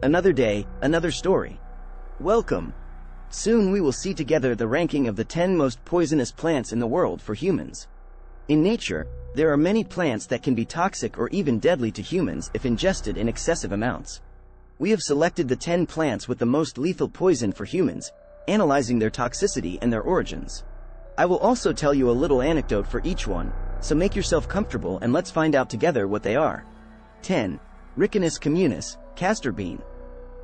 Another day, another story. Welcome. Soon we will see together the ranking of the 10 most poisonous plants in the world for humans. In nature, there are many plants that can be toxic or even deadly to humans if ingested in excessive amounts. We have selected the 10 plants with the most lethal poison for humans, analyzing their toxicity and their origins. I will also tell you a little anecdote for each one, so make yourself comfortable and let's find out together what they are. 10. Ricinus communis, castor bean.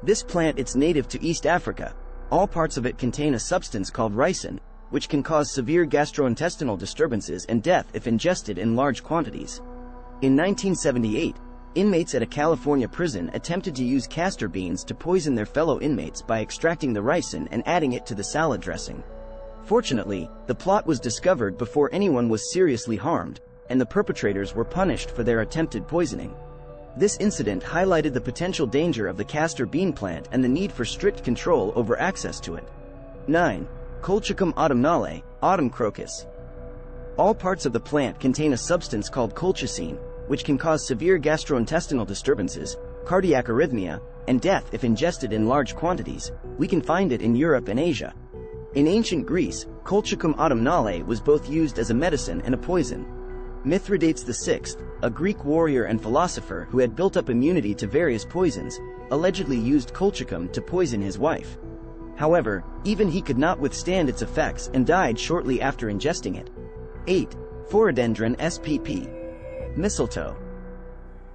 This plant is native to East Africa. All parts of it contain a substance called ricin, which can cause severe gastrointestinal disturbances and death if ingested in large quantities. In 1978, inmates at a California prison attempted to use castor beans to poison their fellow inmates by extracting the ricin and adding it to the salad dressing. Fortunately, the plot was discovered before anyone was seriously harmed, and the perpetrators were punished for their attempted poisoning. This incident highlighted the potential danger of the castor bean plant and the need for strict control over access to it. 9. Kolchakum Autumn, autumn crocus. All parts of the plant contain a substance called colchicine, which can cause severe gastrointestinal disturbances, cardiac arrhythmia, and death if ingested in large quantities. We can find it in Europe and Asia. In ancient Greece, Kolchakum Autumn was both used as a medicine and a poison. Mithridates VI, a Greek warrior and philosopher who had built up immunity to various poisons, allegedly used colchicum to poison his wife. However, even he could not withstand its effects and died shortly after ingesting it. 8. Phoradendron spp. Mistletoe.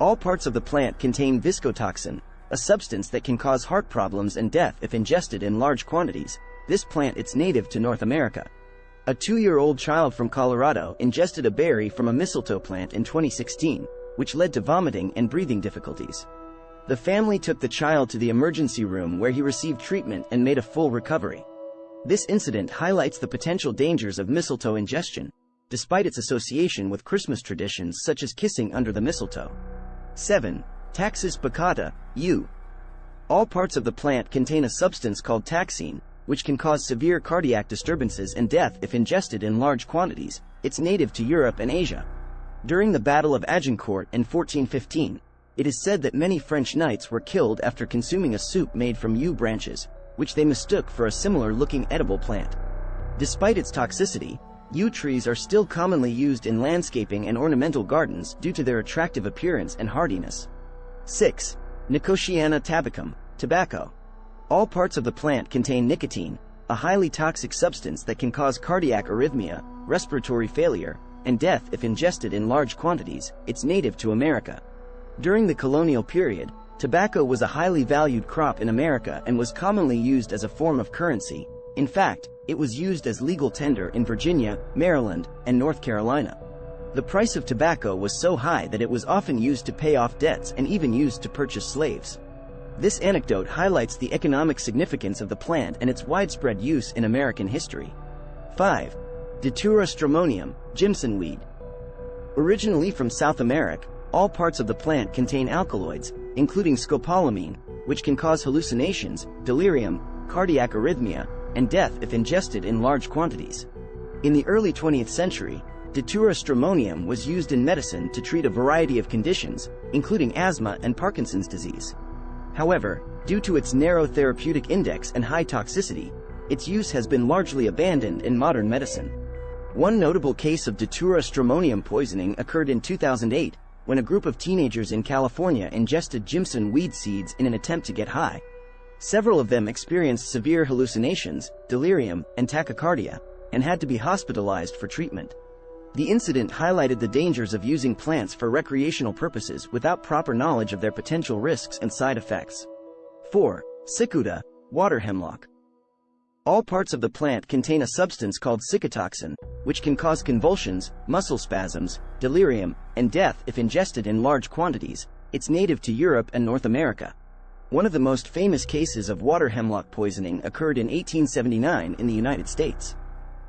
All parts of the plant contain viscotoxin, a substance that can cause heart problems and death if ingested in large quantities. This plant is native to North America. A 2-year-old child from Colorado ingested a berry from a mistletoe plant in 2016, which led to vomiting and breathing difficulties. The family took the child to the emergency room where he received treatment and made a full recovery. This incident highlights the potential dangers of mistletoe ingestion, despite its association with Christmas traditions such as kissing under the mistletoe. 7. Taxispicata, U. All parts of the plant contain a substance called taxine, which can cause severe cardiac disturbances and death if ingested in large quantities. It's native to Europe and Asia. During the Battle of Agincourt in 1415, it is said that many French knights were killed after consuming a soup made from yew branches, which they mistook for a similar-looking edible plant. Despite its toxicity, yew trees are still commonly used in landscaping and ornamental gardens due to their attractive appearance and hardiness. 6. Nicotiana tabacum, tobacco. All parts of the plant contain nicotine, a highly toxic substance that can cause cardiac arrhythmia, respiratory failure, and death if ingested in large quantities. It's native to America. During the colonial period, tobacco was a highly valued crop in America and was commonly used as a form of currency. In fact, it was used as legal tender in Virginia, Maryland, and North Carolina. The price of tobacco was so high that it was often used to pay off debts and even used to purchase slaves. This anecdote highlights the economic significance of the plant and its widespread use in American history. 5. Detourstromonium, Jimson weed. Originally from South America, all parts of the plant contain alkaloids, including scopolamine, which can cause hallucinations, delirium, cardiac arrhythmia, and death if ingested in large quantities. In the early 20th century, Detourstromonium was used in medicine to treat a variety of conditions, including asthma and Parkinson's disease. However, due to its narrow therapeutic index and high toxicity, its use has been largely abandoned in modern medicine. One notable case of Detourstromonium poisoning occurred in 2008, when a group of teenagers in California ingested Jimson weed seeds in an attempt to get high. Several of them experienced severe hallucinations, delirium, and tachycardia, and had to be hospitalized for treatment. The incident highlighted the dangers of using plants for recreational purposes without proper knowledge of their potential risks and side effects. 4. Sikuda, water hemlock. All parts of the plant contain a substance called sikutoxin, which can cause convulsions, muscle spasms, delirium, and death if ingested in large quantities. It's native to Europe and North America. One of the most famous cases of water hemlock poisoning occurred in 1879 in the United States.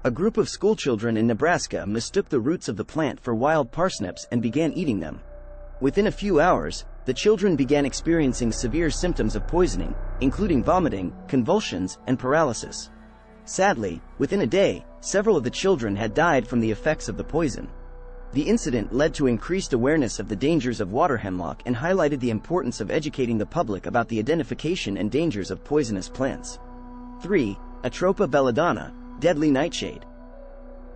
A group of schoolchildren in Nebraska mistook the roots of the plant for wild parsnips and began eating them. Within a few hours, the children began experiencing severe symptoms of poisoning, including vomiting, convulsions, and paralysis. Sadly, within a day, several of the children had died from the effects of the poison. The incident led to increased awareness of the dangers of water hemlock and highlighted the importance of educating the public about the identification and dangers of poisonous plants. 3. Tropa veladonna, deadly nightshade.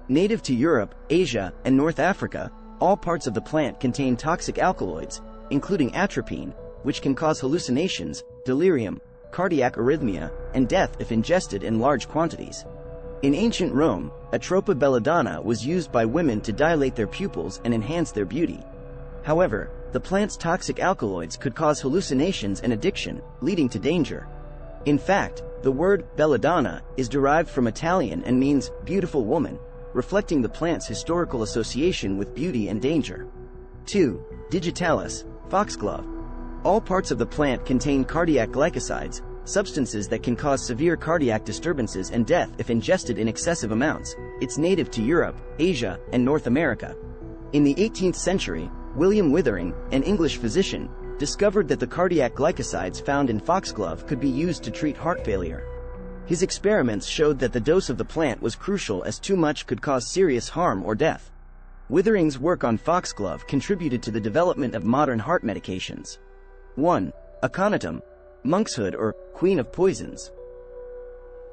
Native to Europe, Asia, and North Africa, all parts of the plant contain toxic alkaloids, including atropine, which can cause hallucinations, delirium, cardiac arrhythmia, and death if ingested in large quantities. In ancient Rome, Tropa belladonna was used by women to dilate their pupils and enhance their beauty. However, the plant's toxic alkaloids could cause hallucinations and addiction, leading to danger. In fact, the word belladonna is derived from Italian and means beautiful woman, reflecting the plant's historical association with beauty and danger. 2. Digitalis, foxglove. All parts of the plant contain cardiac glycosides, substances that can cause severe cardiac disturbances and death if ingested in excessive amounts. It's native to Europe, Asia, and North America. In the 18th century, William Withering, an English physician, discovered that the cardiac glycosides found in foxglove could be used to treat heart failure. His experiments showed that the dose of the plant was crucial, as too much could cause serious harm or death. Withering's work on foxglove contributed to the development of modern heart medications. 1. Econutum, monkshood or queen of poisons.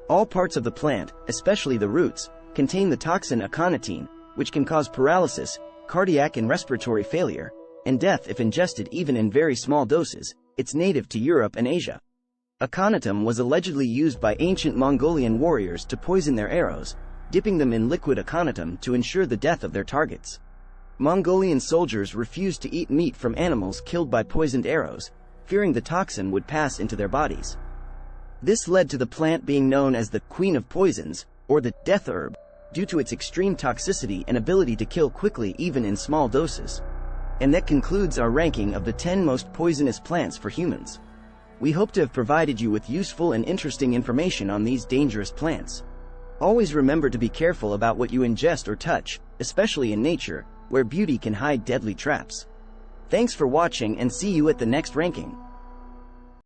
All parts of the plant, especially the roots, contain the toxin aconitine, which can cause paralysis, cardiac and respiratory failure, and death if ingested even in very small doses. It's native to Europe and Asia. Econutum was allegedly used by ancient Mongolian warriors to poison their arrows, dipping them in liquid econutum to ensure the death of their targets. Mongolian soldiers refused to eat meat from animals killed by poisoned arrows, fearing the toxin would pass into their bodies. This led to the plant being known as the queen of poisons, or the death herb, due to its extreme toxicity and ability to kill quickly even in small doses. And that concludes our ranking of the 10 most poisonous plants for humans. We hope to have provided you with useful and interesting information on these dangerous plants. Always remember to be careful about what you ingest or touch, especially in nature, where beauty can hide deadly traps. Thanks for watching and see you at the next ranking.